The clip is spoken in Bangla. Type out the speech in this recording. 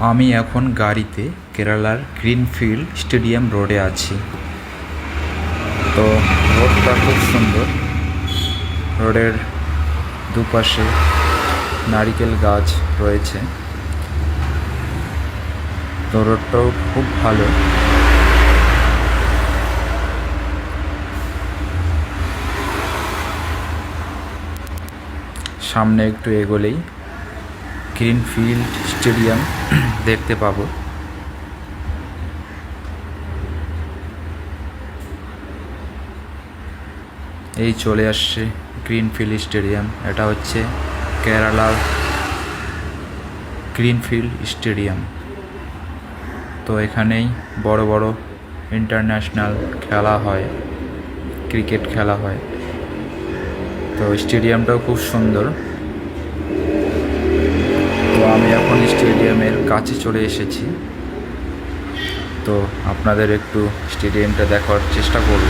আমি এখন গাড়িতে কেরালার গ্রিনফিল্ড স্টেডিয়াম রোডে আছি। তো রোডটা খুব সুন্দর। রোডের দুপাশে নারিকেল গাছ রয়েছে। তো রোডটাও খুব ভালো। সামনে একটু এগোলেই গ্রিনফিল্ড স্টেডিয়াম দেখতে পাবো। এই চলে আসছে গ্রিনফিল্ড স্টেডিয়াম। এটা হচ্ছে কেরালার গ্রিনফিল্ড স্টেডিয়াম। তো এখানেই বড় বড় ইন্টারন্যাশনাল খেলা হয়, ক্রিকেট খেলা হয়। তো স্টেডিয়ামটাও খুব সুন্দর। তো আমি এখন স্টেডিয়ামের কাছে চলে এসেছি। তো আপনাদের একটু স্টেডিয়ামটা দেখার চেষ্টা করব।